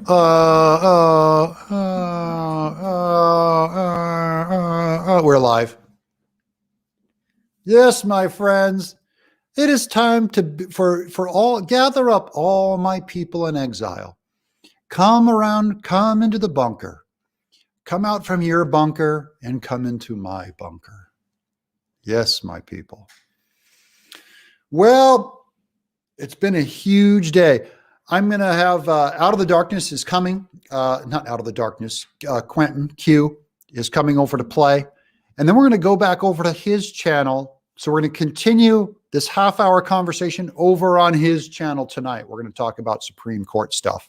We're live. Yes, my friends, it is time for all gather up all my people in exile. Come around, come into the bunker. Come out from your bunker and come into my bunker. Yes, my people. Well, it's been a huge day. I'm going to have Out of the Darkness is coming. Not Out of the Darkness. Quentin Q is coming over to play. And then we're going to go back over to his channel. So we're going to continue this half-hour conversation over on his channel tonight. We're going to talk about Supreme Court stuff.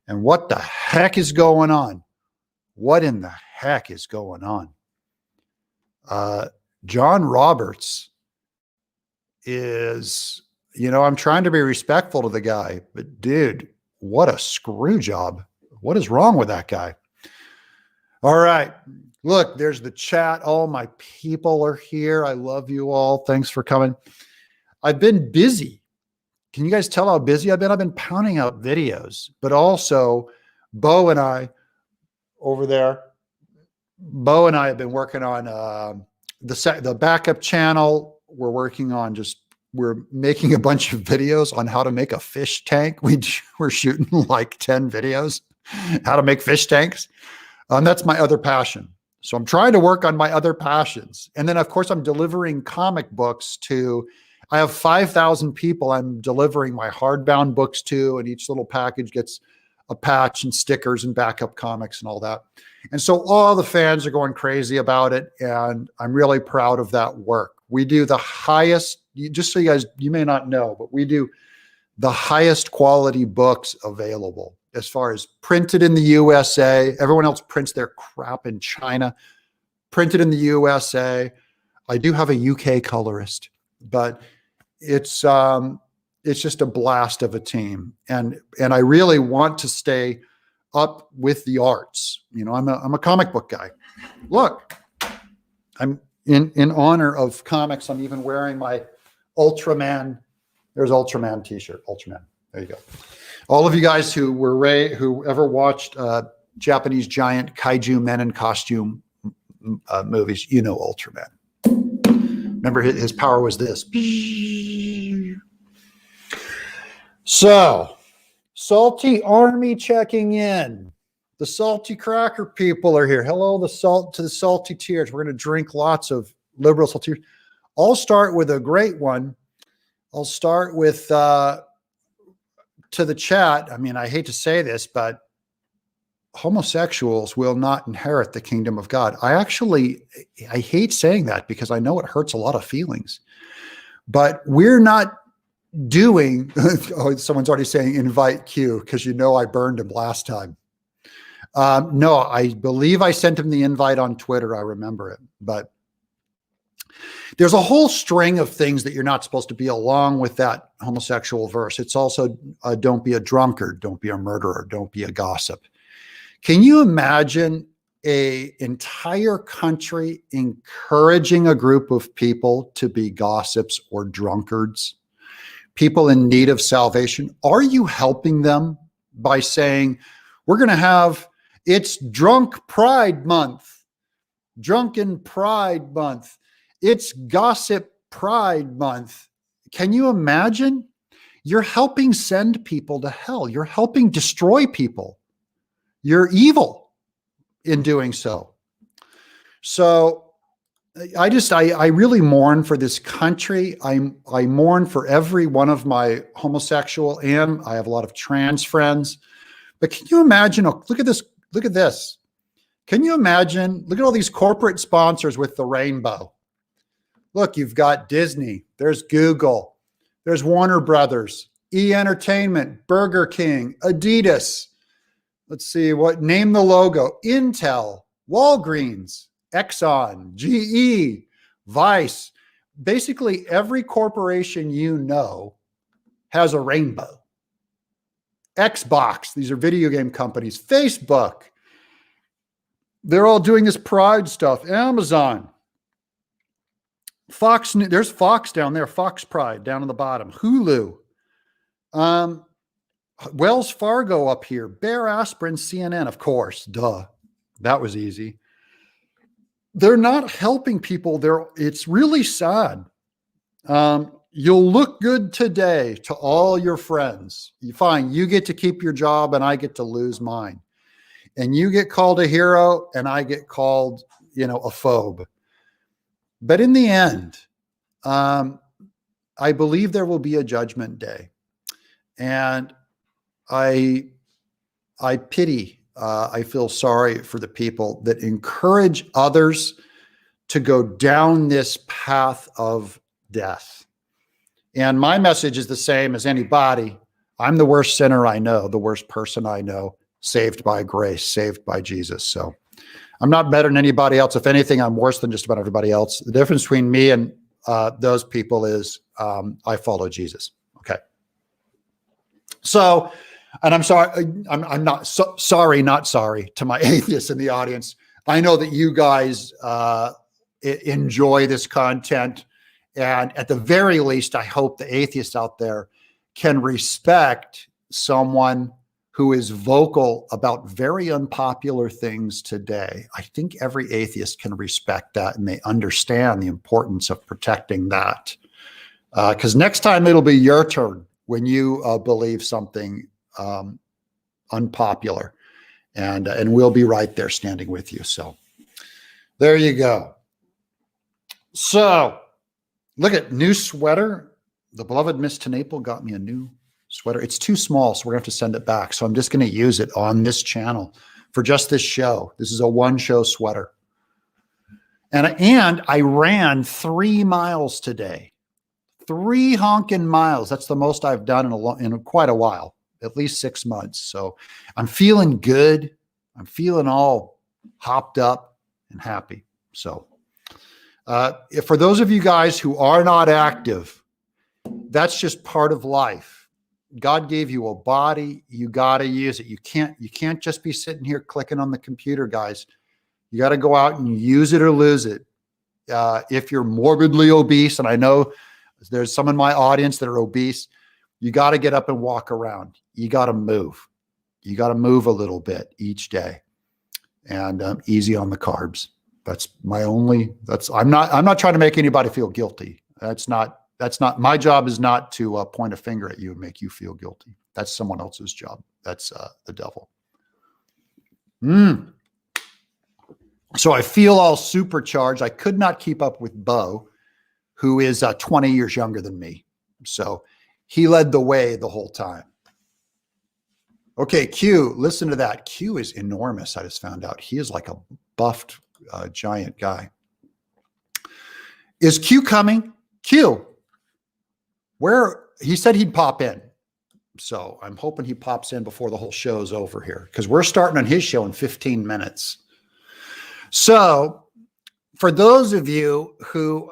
And what the heck is going on? What in the heck is going on? John Roberts is, I'm trying to be respectful to the guy, but dude, what a screw job. What is wrong with that guy? All right. Look, there's the chat. All my people are here. I love you all. Thanks for coming. I've been busy. Can you guys tell how busy I've been? I've been pounding out videos, but also Bo and I over there, Bo and I have been working on the backup channel. We're working on we're making a bunch of videos on how to make a fish tank. We're shooting like 10 videos, how to make fish tanks. That's my other passion. So I'm trying to work on my other passions. And then of course I'm delivering comic books I have 5,000 people I'm delivering my hardbound books to, and each little package gets a patch and stickers and backup comics and all that. And so all the fans are going crazy about it. And I'm really proud of that work. We do the highest, just so you guys, you may not know, but we do the highest quality books available as far as printed in the USA. Everyone else prints their crap in China, printed in the USA. I do have a UK colorist, but it's just a blast of a team. And I really want to stay up with the arts. I'm a comic book guy. Look, I'm in honor of comics. I'm even wearing my Ultraman. There's Ultraman t-shirt, Ultraman. There you go. All of you guys who ever watched Japanese giant kaiju men in costume movies, Ultraman. Remember his power was this. So, Salty Army checking in. The Salty Cracker people are here. Hello, to the Salty Tears. We're going to drink lots of liberal salty tears. I'll start with a great one. I'll start with to the chat. I mean, I hate to say this, but homosexuals will not inherit the kingdom of God. I hate saying that because I know it hurts a lot of feelings, but we're not doing, someone's already saying invite Q because I burned him last time. No, I believe I sent him the invite on Twitter. I remember it, but there's a whole string of things that you're not supposed to be along with that homosexual verse. It's also don't be a drunkard, don't be a murderer, don't be a gossip. Can you imagine an entire country encouraging a group of people to be gossips or drunkards, people in need of salvation? Are you helping them by saying, we're going to have, it's Drunk Pride Month, Drunken Pride Month, it's Gossip Pride Month? Can you imagine? You're helping send people to hell. You're helping destroy people. You're evil in doing so. So I really mourn for this country. I mourn for every one of my homosexual, and I have a lot of trans friends. But can you imagine? Look at this. Look at this. Can you imagine? Look at all these corporate sponsors with the rainbow. Look, you've got Disney. There's Google. There's Warner Brothers, E Entertainment, Burger King, Adidas. Let's see name the logo. Intel, Walgreens, Exxon, GE, Vice. Basically, every corporation has a rainbow. Xbox, these are video game companies. Facebook, they're all doing this pride stuff. Amazon, Fox, there's Fox down there, Fox Pride down on the bottom. Hulu. Wells Fargo up here. Bear Aspirin, CNN, of course. Duh. That was easy. They're not helping people. It's really sad. You'll look good today to all your friends. Fine, you get to keep your job and I get to lose mine. And you get called a hero and I get called, a phobe. But in the end, I believe there will be a judgment day. And I pity, I feel sorry for the people that encourage others to go down this path of death. And my message is the same as anybody. I'm the worst sinner I know, the worst person I know, saved by grace, saved by Jesus. So I'm not better than anybody else. If anything, I'm worse than just about everybody else. The difference between me and those people is I follow Jesus. Okay. So, and I'm sorry, I'm not sorry to my atheists in the audience. I know that you guys enjoy this content. And at the very least, I hope the atheists out there can respect someone who is vocal about very unpopular things today. I think every atheist can respect that and they understand the importance of protecting that. Because next time it'll be your turn when you believe something unpopular, and we'll be right there standing with you. So there you go. So look at new sweater. The beloved Miss TenNapel got me a new sweater. It's too small, so we're gonna have to send it back. So I'm just gonna use it on this channel for just this show. This is a one show sweater. And I ran 3 miles today. 3 honking miles. That's the most I've done in quite a while, at least 6 months. So I'm feeling good. I'm feeling all hopped up and happy. So for those of you guys who are not active, that's just part of life. God gave you a body. You got to use it. You can't just be sitting here clicking on the computer, guys. You got to go out and use it or lose it. If you're morbidly obese, and I know there's some in my audience that are obese, you got to get up and walk around. You got to move. You got to move a little bit each day, and easy on the carbs. I'm not trying to make anybody feel guilty. That's not my job. Is not to point a finger at you and make you feel guilty. That's someone else's job. That's the devil. So I feel all supercharged. I could not keep up with Bo, who is 20 years younger than me. So he led the way the whole time. Okay, Q, listen to that. Q is enormous. I just found out he is like a buffed giant guy. Is Q coming? Q, where? He said he'd pop in. So I'm hoping he pops in before the whole show is over here, because we're starting on his show in 15 minutes. So for those of you who,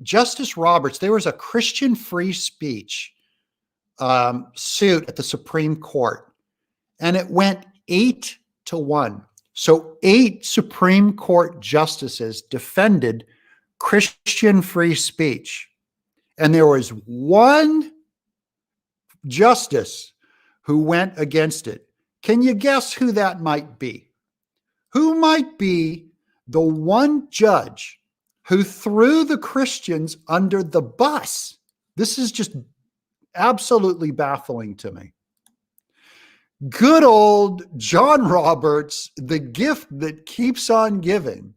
Justice Roberts, there was a Christian free speech suit at the Supreme Court, and it went 8-1. So 8 Supreme Court justices defended Christian free speech. And there was one justice who went against it. Can you guess who that might be? Who might be the one judge who threw the Christians under the bus? This is just absolutely baffling to me. Good old John Roberts, the gift that keeps on giving.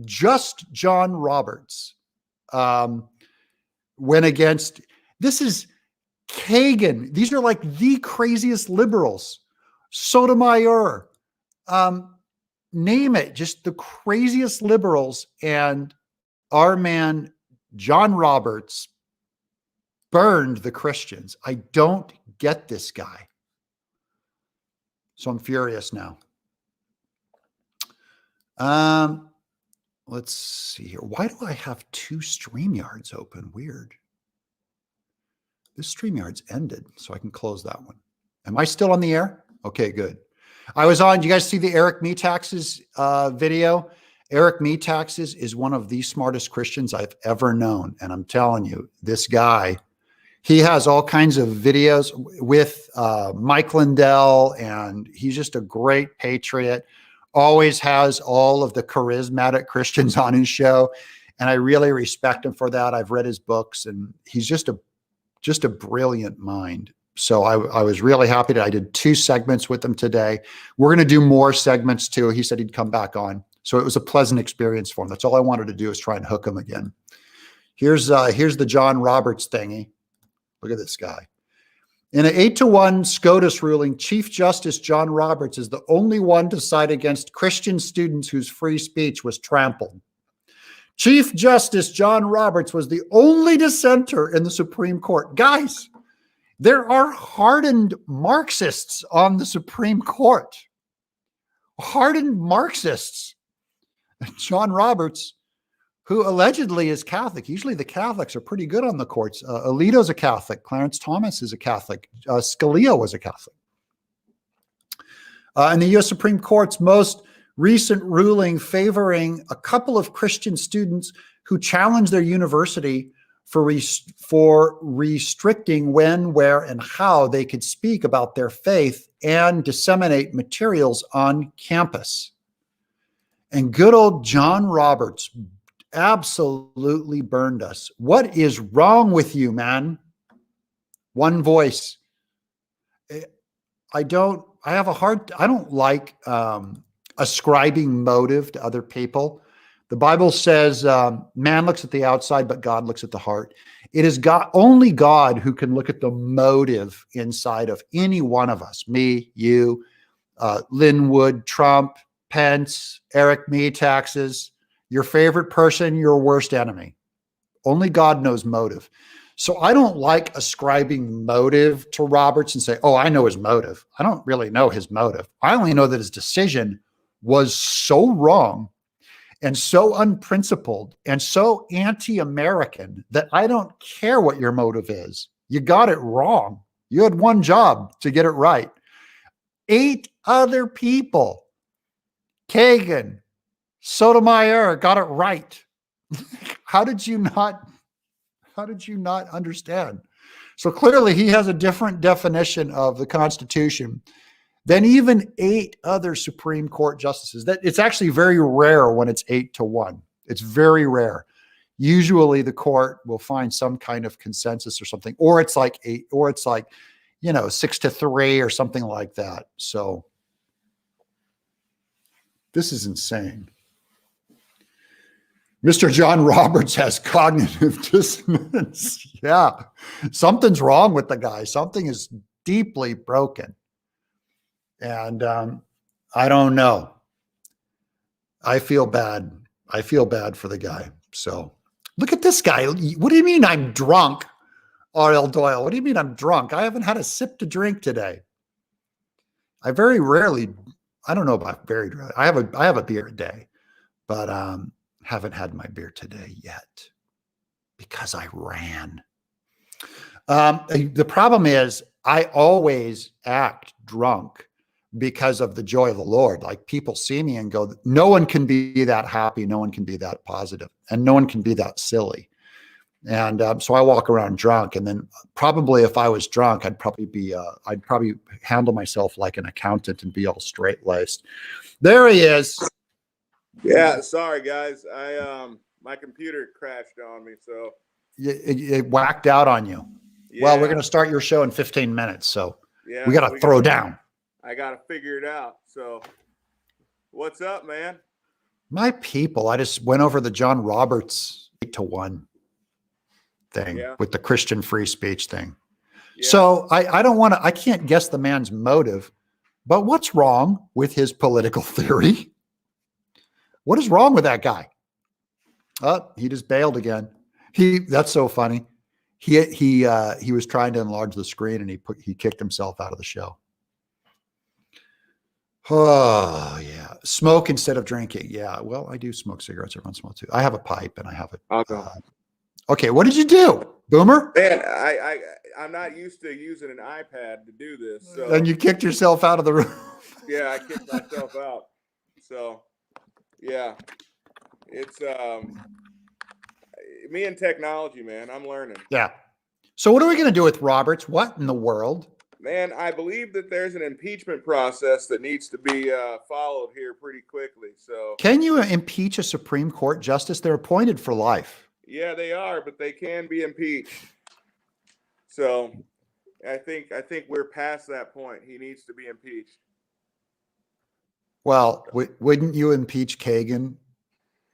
Just John Roberts went against. This is Kagan. These are like the craziest liberals. Sotomayor, name it, just the craziest liberals. And our man, John Roberts, burned the Christians. I don't get this guy. So I'm furious now. Let's see here. Why do I have 2 StreamYards open? Weird. This StreamYard's ended, so I can close that one. Am I still on the air? Okay, good. I was on, do you guys see the Eric Metaxas video? Eric Metaxas is one of the smartest Christians I've ever known. And I'm telling you, this guy He has all kinds of videos with Mike Lindell, and he's just a great patriot. Always has all of the charismatic Christians on his show, and I really respect him for that. I've read his books, and he's just a brilliant mind. So I was really happy that I did 2 segments with him today. We're going to do more segments too. He said he'd come back on. So it was a pleasant experience for him. That's all I wanted to do is try and hook him again. Here's the John Roberts thingy. Look at this guy. In an 8-1 SCOTUS ruling, Chief Justice John Roberts is the only one to side against Christian students whose free speech was trampled. Chief Justice John Roberts was the only dissenter in the Supreme Court. Guys, there are hardened Marxists on the Supreme Court. Hardened Marxists. John Roberts, who allegedly is Catholic. Usually the Catholics are pretty good on the courts. Alito's a Catholic. Clarence Thomas is a Catholic. Scalia was a Catholic. And the U.S. Supreme Court's most recent ruling favoring a couple of Christian students who challenged their university for restricting when, where, and how they could speak about their faith and disseminate materials on campus. And good old John Roberts absolutely burned us. What is wrong with you, man? One voice. I don't like ascribing motive to other people. The Bible says man looks at the outside, but God looks at the heart. It is only God who can look at the motive inside of any one of us. Me, you, Linwood, Trump, Pence, Eric, me, taxes, your favorite person, your worst enemy. Only God knows motive. So I don't like ascribing motive to Roberts and say, oh, I know his motive. I don't really know his motive. I only know that his decision was so wrong and so unprincipled and so anti-American that I don't care what your motive is. You got it wrong. You had one job to get it right. 8 other people, Kagan, Sotomayor, got it right. How did you not understand? So clearly he has a different definition of the Constitution than even 8 other Supreme Court justices. That it's actually very rare when it's 8-1. It's very rare. Usually the court will find some kind of consensus or something, or it's like 8, or it's like, 6-3 or something like that. So this is insane. Mr. John Roberts has cognitive dissonance. Yeah, something's wrong with the guy. Something is deeply broken. And I don't know. I feel bad. I feel bad for the guy. So look at this guy. What do you mean I'm drunk, R.L. Doyle? What do you mean I'm drunk? I haven't had a sip to drink today. I very rarely, I don't know about very rarely. I have a beer a day, but haven't had my beer today yet because I ran. The problem is I always act drunk because of the joy of the Lord. Like people see me and go, no one can be that happy. No one can be that positive, and no one can be that silly. And so I walk around drunk, and then probably if I was drunk, I'd probably handle myself like an accountant and be all straight-laced. There he is. Yeah, sorry guys. My computer crashed on me, so it whacked out on you. Yeah. Well, we're going to start your show in 15 minutes, so yeah, we got to throw down. I got to figure it out. So what's up, man? My people, I just went over the John Roberts 8-1 thing with the Christian free speech thing. Yeah. So I can't guess the man's motive, but what's wrong with his political theory? What is wrong with that guy? Oh, he just bailed again. That's so funny. He was trying to enlarge the screen and he kicked himself out of the show. Oh yeah. Smoke instead of drinking. Yeah. Well, I do smoke cigarettes every once in a while too. I have a pipe and I have it. Okay. What did you do, Boomer? Man, I'm not used to using an iPad to do this. So. And you kicked yourself out of the room. Yeah, I kicked myself out. So yeah, it's me and technology, man. I'm learning. Yeah. So what are we going to do with Roberts? What in the world? Man, I believe that there's an impeachment process that needs to be followed here pretty quickly. So, Can you impeach a Supreme Court justice? They're appointed for life. yeah, they are, but they can be impeached. So, I think we're past that point. He needs to be impeached. Well, wouldn't you impeach Kagan?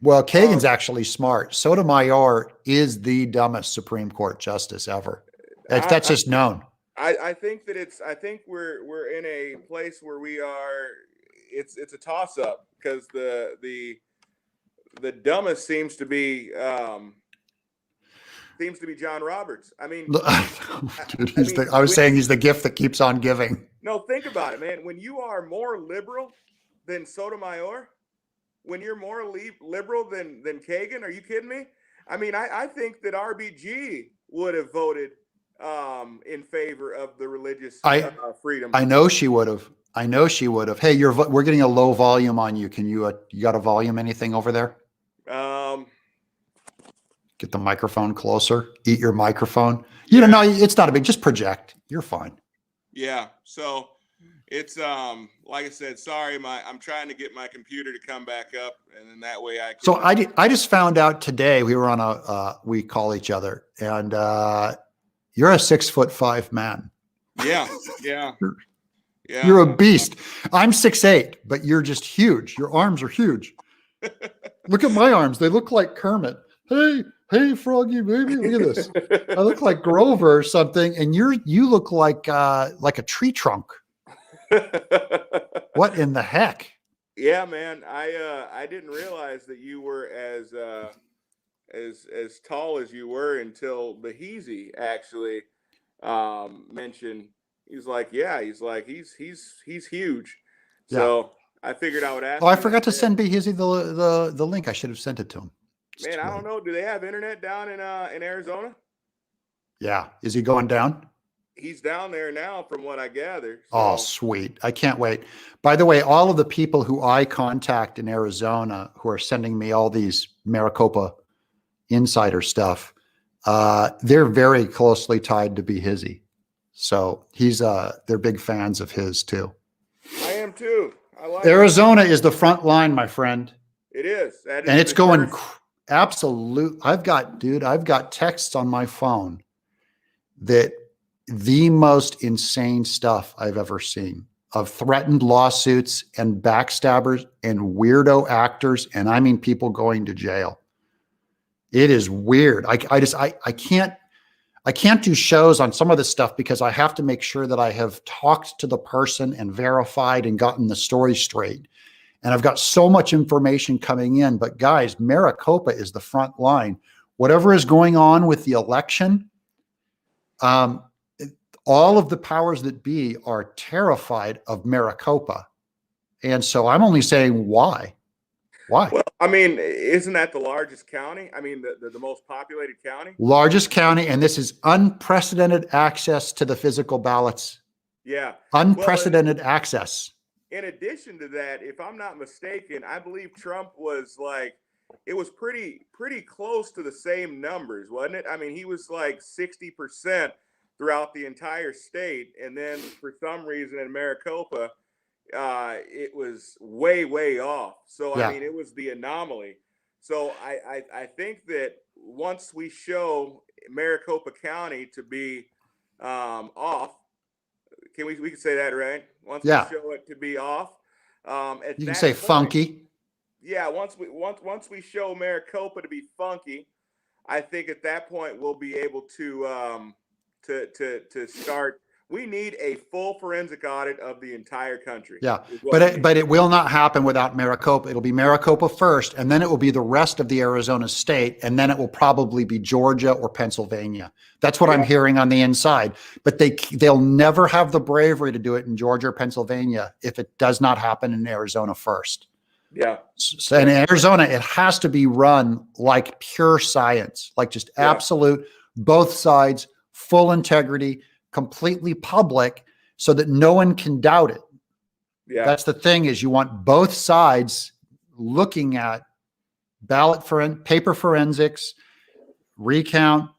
Well, Kagan's actually smart. Sotomayor is the dumbest Supreme Court justice ever. That's just known. I think that I think we're in a place where we are. It's a toss up because the dumbest seems to be John Roberts. I mean, dude, I was saying he's the gift that keeps on giving. No, think about it, man. When you are more liberal than Sotomayor, when you're more liberal than Kagan, are you kidding me? I mean, I think that RBG would have voted in favor of the religious freedom. I know she would have. I know she would have. Hey, we're getting a low volume on you. Can you you got a volume anything over there? Get the microphone closer. Eat your microphone. You know, it's not a big. Just project. You're fine. Yeah. So it's like I said. Sorry, I'm trying to get my computer to come back up, and then that way I can. So I just found out today. We were on we call each other, and you're a 6'5" man. Yeah. You're a beast. I'm 6'8", but you're just huge. Your arms are huge. Look at my arms. They look like Kermit. Hey, Froggy, baby. Look at this. I look like Grover or something, and you look like a tree trunk. What in the heck? Yeah, man. I didn't realize that you were as tall as you were until Bahezi actually mentioned. He's like he's huge. So I figued I would ask. Oh, I forgot to send Bahezi the link. I should have sent it to him. Man, I don't know. Do they have internet down in Arizona? Yeah. Is he going down? He's down there now, from what I gather. So. Oh, sweet. I can't wait. By the way, all of the people who I contact in Arizona who are sending me all these Maricopa insider stuff, they're very closely tied to Bahezi. So they're big fans of his too. I am too. I like Arizona is the front line, my friend. It is. And it's going absolute. I've got texts on my phone that the most insane stuff I've ever seen of threatened lawsuits and backstabbers and weirdo actors. And I mean, people going to jail. It is weird. I can't do shows on some of this stuff because I have to make sure that I have talked to the person and verified and gotten the story straight. And I've got so much information coming in, but guys, Maricopa is the front line. Whatever is going on with the election, all of the powers that be are terrified of Maricopa. And so I'm only saying why? Why? Well, I mean, isn't that the largest county? I mean, the most populated county? Largest county, and this is unprecedented access to the physical ballots. Yeah. Unprecedented access. In addition to that, if I'm not mistaken, I believe Trump was like, it was pretty close to the same numbers, wasn't it? I mean, he was like 60% throughout the entire state. And then for some reason in Maricopa, it was way off. So, yeah. I mean, it was the anomaly. So I think that once we show Maricopa County to be off, we can say that, right? Once we show it to be off, you can say funky. Yeah, once we show Maricopa to be funky, I think at that point we'll be able to start. We need a full forensic audit of the entire country. Yeah, but it will not happen without Maricopa. It'll be Maricopa first, and then it will be the rest of the Arizona state, and then it will probably be Georgia or Pennsylvania. That's what I'm hearing on the inside. But they'll never have the bravery to do it in Georgia or Pennsylvania if it does not happen in Arizona first. Yeah. So in Arizona, it has to be run like pure science, like just absolute, both sides, full integrity, completely public, so that no one can doubt it. Yeah. That's the thing, is you want both sides looking at paper forensics, recount,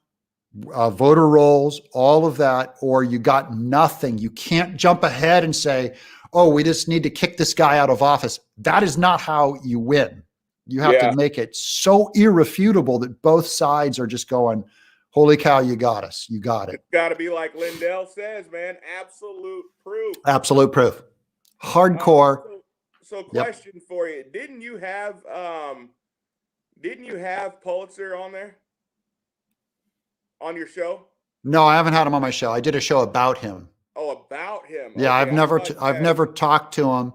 voter rolls, all of that, or you got nothing. You can't jump ahead and say, oh, we just need to kick this guy out of office. That is not how you win. You have to make it so irrefutable that both sides are just going, holy cow, you got us. You got it. It's got to be like Lindell says, man, absolute proof. Absolute proof. Hardcore. So question for you. Didn't you have Pulitzer on there? On your show? No, I haven't had him on my show. I did a show about him. Oh, about him. Yeah, okay, I've never talked to him.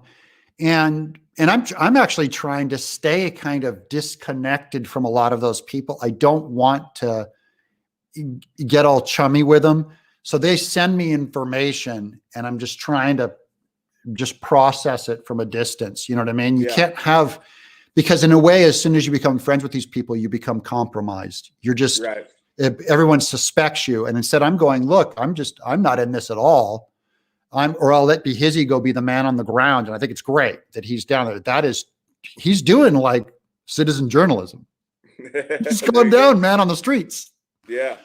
And I'm actually trying to stay kind of disconnected from a lot of those people. I don't want to get all chummy with them. So they send me information and I'm just trying to just process it from a distance. You know what I mean? You can't have, because in a way, as soon as you become friends with these people, you become compromised. You're just, everyone suspects you. And instead I'm going, look, I'm not in this at all. Or I'll let Hizzy go be the man on the ground. And I think it's great that he's down there. He's doing like citizen journalism. He's going down, man, on the streets. Yeah.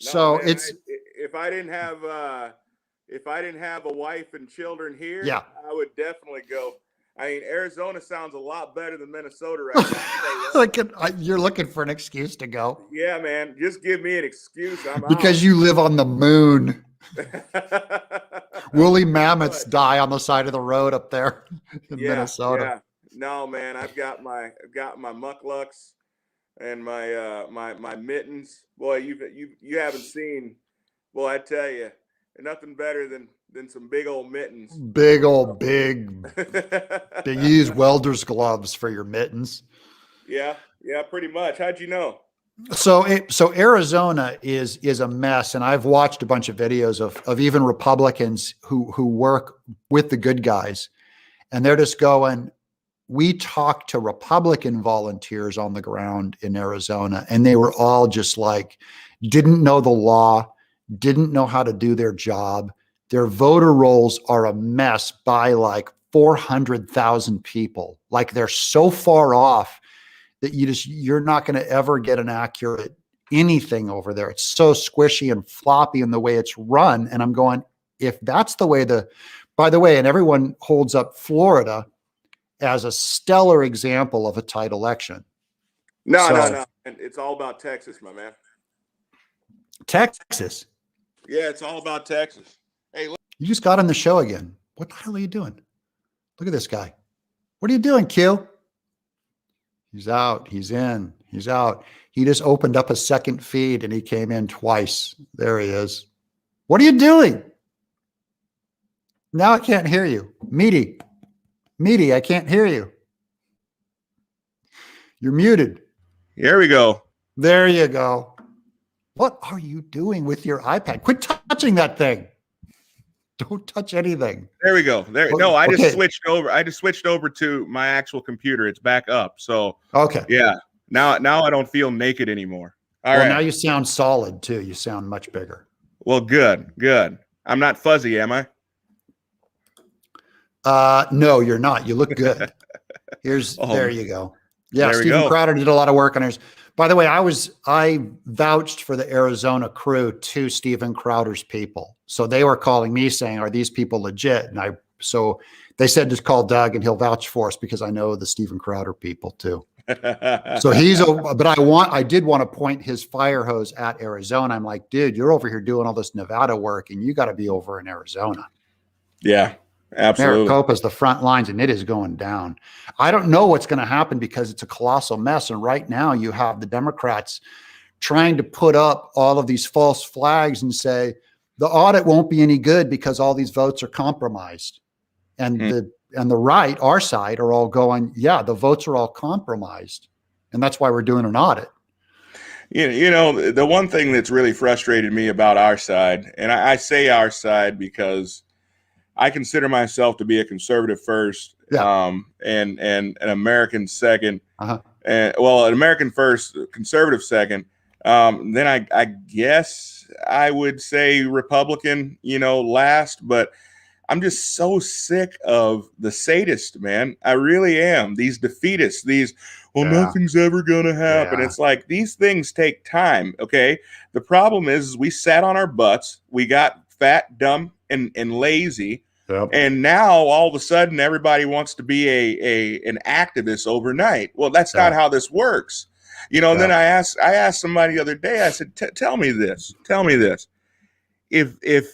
No, so man, it's, if I didn't have a wife and children here, I would definitely go. I mean, Arizona sounds a lot better than Minnesota right now. You're looking for an excuse to go. Yeah, man. Just give me an excuse. I'm because out. You live on the moon. Woolly mammoths die on the side of the road up there in Minnesota. Yeah. No, man. I've got my mucklucks and my mittens. Boy, you haven't seen. Boy, I tell you, nothing better than some big old mittens. Big. You use welder's gloves for your mittens. Yeah, pretty much. How'd you know? So Arizona is a mess, and I've watched a bunch of videos of even Republicans who work with the good guys, and they're just going, we talked to Republican volunteers on the ground in Arizona, and they were all just like, didn't know the law, didn't know how to do their job. Their voter rolls are a mess by like 400,000 people. Like they're so far off that you're not going to ever get an accurate anything over there. It's so squishy and floppy in the way it's run. And I'm going, if that's the way by the way, and everyone holds up Florida as a stellar example of a tight election. No. It's all about Texas, my man. Texas? Yeah, it's all about Texas. Hey, look. You just got on the show again. What the hell are you doing? Look at this guy. What are you doing, Q? He's out. He's in. He's out. He just opened up a second feed and he came in twice. There he is. What are you doing? Now I can't hear you. Meaty, I can't hear you. You're muted. Here we go. There you go. What are you doing with your iPad? Quit touching that thing. Don't touch anything. There we go. No, I just switched over. I just switched over to my actual computer. It's back up. So yeah. Now I don't feel naked anymore. All right. Now you sound solid too. You sound much bigger. Well, good. I'm not fuzzy, am I? No, you're not. You look good. There you go. Yeah, Stephen Crowder did a lot of work on yours. By the way, I vouched for the Arizona crew to Stephen Crowder's people. So they were calling me saying, are these people legit? And so they said, just call Doug and he'll vouch for us because I know the Stephen Crowder people too. So but I did want to point his fire hose at Arizona. I'm like, dude, you're over here doing all this Nevada work and you got to be over in Arizona. Yeah. Absolutely. Maricopa's the front lines and it is going down. I don't know what's going to happen because it's a colossal mess. And right now you have the Democrats trying to put up all of these false flags and say the audit won't be any good because all these votes are compromised. And the right, our side, are all going, yeah, the votes are all compromised. And that's why we're doing an audit. You know, the one thing that's really frustrated me about our side, and I say our side because I consider myself to be a conservative first, and an American second. An American first, conservative second. Then I guess I would say Republican, last. But I'm just so sick of the sadists, man. I really am. These defeatists, these well, Yeah. nothing's ever going to happen. Yeah. It's like these things take time. Okay. The problem is we sat on our butts. We got fat, dumb, and lazy. Yep. And now all of a sudden everybody wants to be an activist overnight. Well, that's not how this works. And then I asked somebody the other day, I said, tell me this. If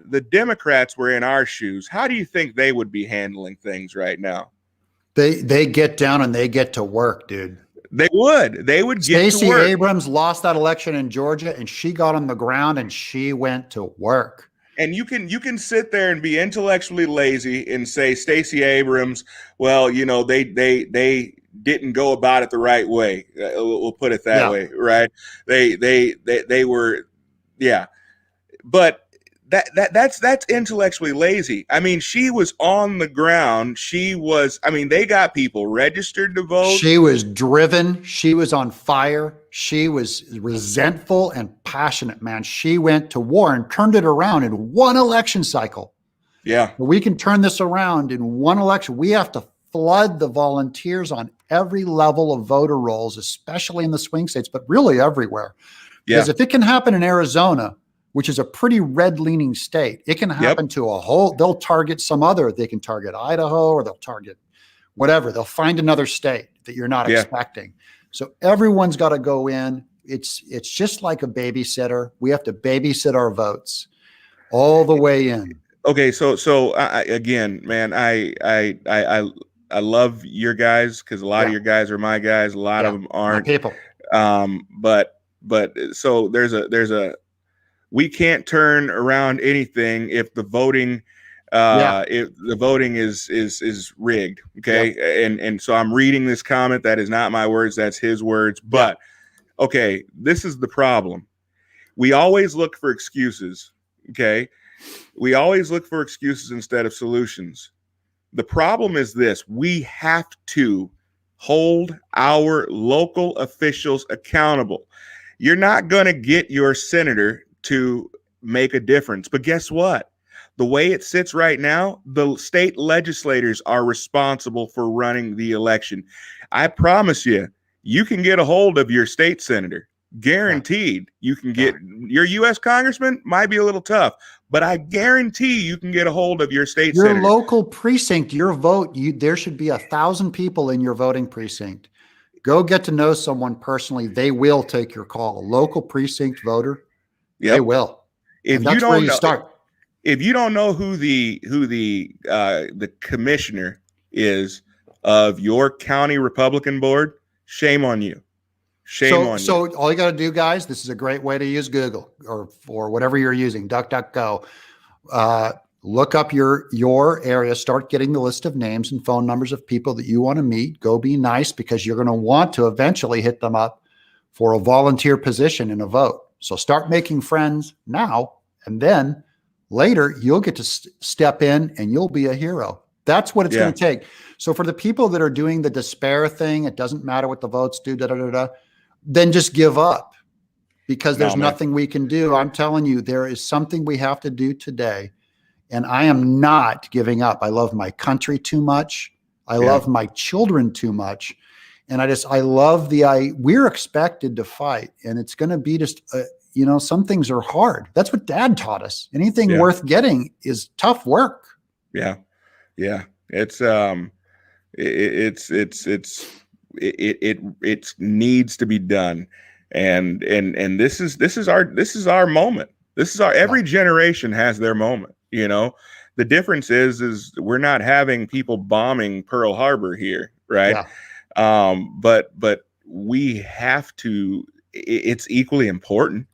the Democrats were in our shoes, how do you think they would be handling things right now? They get down and they get to work, dude. They would get to work. Stacey Abrams lost that election in Georgia, and she got on the ground and she went to work. And you can sit there and be intellectually lazy and say Stacey Abrams, well, they didn't go about it the right way. We'll put it that way, right? They were, yeah. But that's intellectually lazy. I mean, she was on the ground. They got people registered to vote. She was driven. She was on fire. She was resentful and passionate, man. She went to war and turned it around in one election cycle. Yeah. We can turn this around in one election. We have to flood the volunteers on every level of voter rolls, especially in the swing states, but really everywhere. Because if it can happen in Arizona, which is a pretty red-leaning state, it can happen to a whole, they'll target some other, they can target Idaho, or they'll target whatever. They'll find another state that you're not expecting. So everyone's got to go in. It's just like a babysitter. We have to babysit our votes all the way in. Okay, so again, man, I love your guys, because a lot of your guys are my guys. A lot of them aren't. My people. But so there's a we can't turn around anything if the voting is rigged. Okay. And so I'm reading this comment. That is not my words. That's his words. But okay, this is the problem. We always look for excuses. Okay. We always look for excuses instead of solutions. The problem is this: we have to hold our local officials accountable. You're not going to get your senator to make a difference. But guess what? The way it sits right now, the state legislators are responsible for running the election. I promise you, you can get a hold of your state senator. Guaranteed. You can get your U.S. congressman, might be a little tough, but I guarantee you can get a hold of your state senator. Your local precinct, your vote, there should be 1,000 people in your voting precinct. Go get to know someone personally. They will take your call. A local precinct voter, they will. If that's where you start. If you don't know who the commissioner is of your county Republican board, shame on you. Shame on you. So all you got to do, guys, this is a great way to use Google or whatever you're using, DuckDuckGo. Look up your area, start getting the list of names and phone numbers of people that you want to meet. Go be nice, because you're going to want to eventually hit them up for a volunteer position in a vote. So start making friends now, and then later you'll get to step in and you'll be a hero. That's what it's going to take. So for the people that are doing the despair thing, it doesn't matter what the votes do, then just give up, because there's nothing we can do. I'm telling you, there is something we have to do today. And I am not giving up. I love my country too much. I love my children too much. And I love we're expected to fight, and it's going to be just, some things are hard. That's what Dad taught us. Anything worth getting is tough work. Yeah. Yeah. It needs to be done. And this is our moment. Every generation has their moment. The difference is we're not having people bombing Pearl Harbor here. Right. But we have to, it's equally important.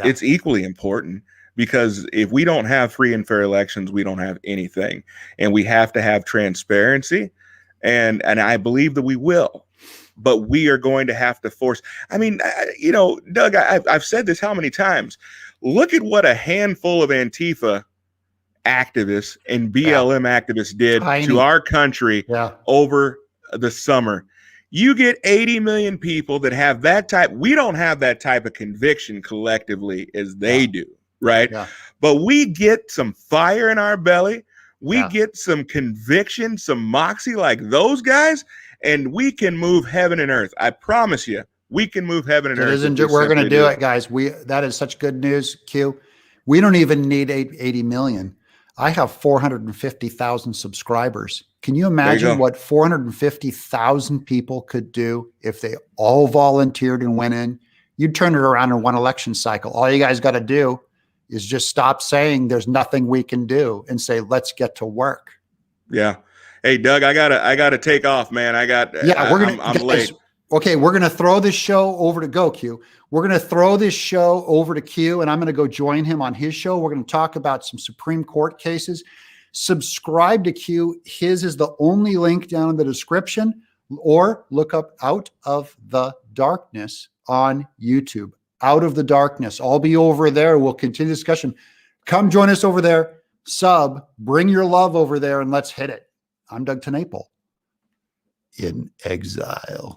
It's equally important, because if we don't have free and fair elections, we don't have anything, and we have to have transparency. And I believe that we will, but we are going to have to force. I mean, Doug, I've said this how many times? Look at what a handful of Antifa activists and BLM activists did to our country over the summer. You get 80 million people that have that type. We don't have that type of conviction collectively as they do, right? But we get some fire in our belly. We get some conviction, some moxie like those guys, and we can move heaven and earth. I promise you, we can move heaven and It earth. isn't. We're going to do it, guys. That is such good news, Q. We don't even need 80 million. I have 450,000 subscribers. Can you imagine what 450,000 people could do if they all volunteered and went in? You'd turn it around in one election cycle. All you guys got to do is just stop saying there's nothing we can do and say, let's get to work. Yeah. Hey, Doug, I gotta take off, man. I'm late. Okay, we're gonna throw this show over to Q. We're gonna throw this show over to Q, and I'm gonna go join him on his show. We're gonna talk about some Supreme Court cases. Subscribe to Q. His is the only link down in the description, or look up Out of the Darkness on YouTube. Out of the Darkness. I'll be over there. We'll continue the discussion. Come join us over there. Bring your love over there, and let's hit it. I'm Doug TenNapel in Exile.